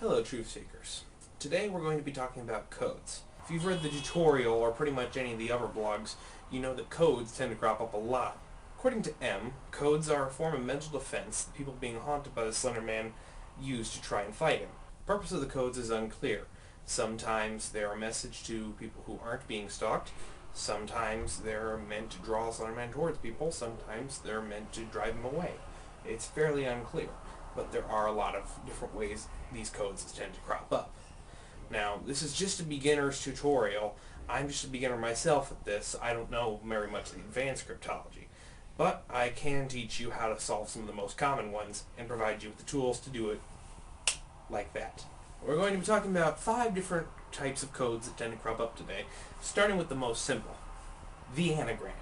Hello, truth seekers. Today we're going to be talking about codes. If you've read the tutorial or pretty much any of the other blogs, you know that codes tend to crop up a lot. According to M, codes are a form of mental defense that people being haunted by the Slender Man use to try and fight him. The purpose of the codes is unclear. Sometimes they're a message to people who aren't being stalked. Sometimes they're meant to draw Slender Man towards people. Sometimes they're meant to drive him away. It's fairly unclear, but there are a lot of different ways these codes tend to crop up. Now, this is just a beginner's tutorial. I'm just a beginner myself at this. I don't know very much of the advanced cryptology, but I can teach you how to solve some of the most common ones and provide you with the tools to do it like that. We're going to be talking about 5 different types of codes that tend to crop up today, starting with the most simple, the anagram.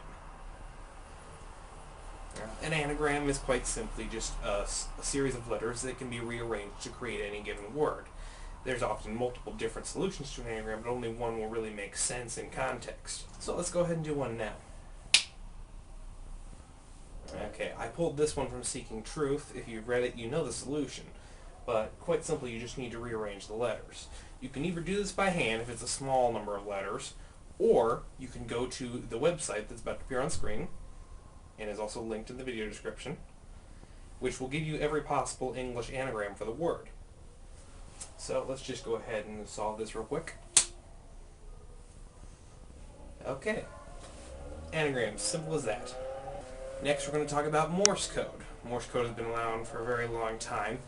An anagram is quite simply just a series of letters that can be rearranged to create any given word. There's often multiple different solutions to an anagram, but only one will really make sense in context. So let's go ahead and do one now. Okay, I pulled this one from Seeking Truth. If you've read it, you know the solution. But quite simply, you just need to rearrange the letters. You can either do this by hand if it's a small number of letters, or you can go to the website that's about to appear on screen, and is also linked in the video description, which will give you every possible English anagram for the word. So let's just go ahead and solve this real quick. Okay. Anagrams, simple as that. Next we're going to talk about Morse code. Morse code has been around for a very long time.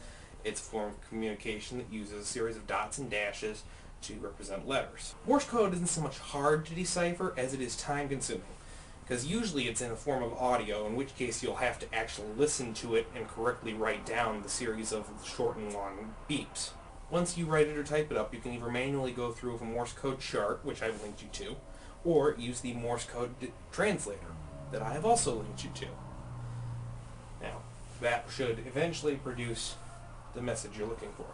It's a form of communication that uses a series of dots and dashes to represent letters. Morse code isn't so much hard to decipher as it is time consuming, because usually it's in a form of audio, in which case you'll have to actually listen to it and correctly write down the series of short and long beeps. Once you write it or type it up, you can either manually go through a Morse code chart, which I've linked you to, or use the Morse code translator that I have also linked you to. Now, that should eventually produce the message you're looking for.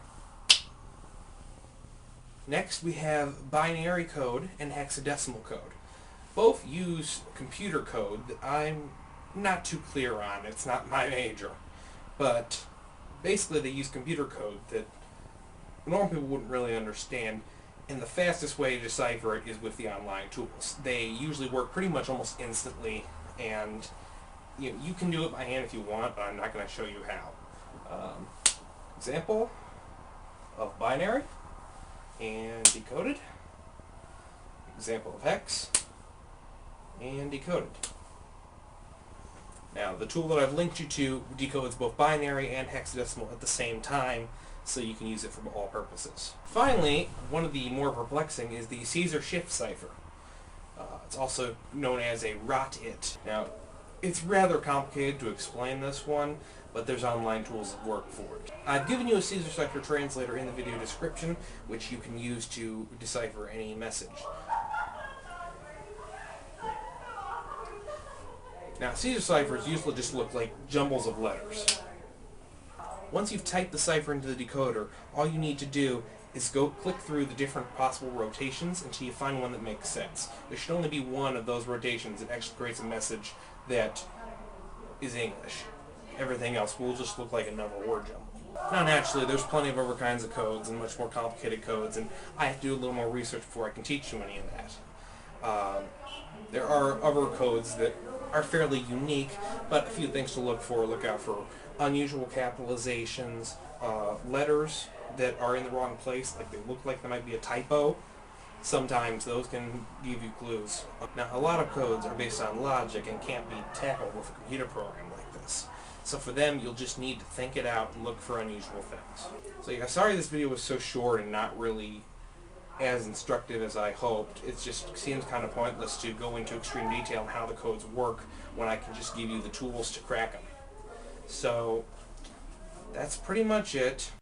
Next, we have binary code and hexadecimal code. Both use computer code that I'm not too clear on. It's not my major. But basically they use computer code that normal people wouldn't really understand, and the fastest way to decipher it is with the online tools. They usually work pretty much almost instantly, and you can do it by hand if you want, but I'm not going to show you how. Example of binary and decoded. Example of hex and decoded. Now, the tool that I've linked you to decodes both binary and hexadecimal at the same time, so you can use it for all purposes. Finally, one of the more perplexing is the Caesar shift cipher. It's also known as a rot-it. Now, it's rather complicated to explain this one, but there's online tools that work for it. I've given you a Caesar cipher translator in the video description, which you can use to decipher any message. Now, Caesar ciphers usually just look like jumbles of letters. Once you've typed the cipher into the decoder, all you need to do is go click through the different possible rotations until you find one that makes sense. There should only be one of those rotations that actually creates a message that is English. Everything else will just look like another word jumble. Now, naturally, there's plenty of other kinds of codes and much more complicated codes, and I have to do a little more research before I can teach you any of that. There are other codes that are fairly unique, but a few things to look out for. Unusual capitalizations, letters that are in the wrong place, like they look like there might be a typo. Sometimes those can give you clues. Now, a lot of codes are based on logic and can't be tackled with a computer program like this. So for them, you'll just need to think it out and look for unusual things. So yeah, sorry this video was so short and not really as instructive as I hoped. It just seems kind of pointless to go into extreme detail on how the codes work when I can just give you the tools to crack them. So that's pretty much it.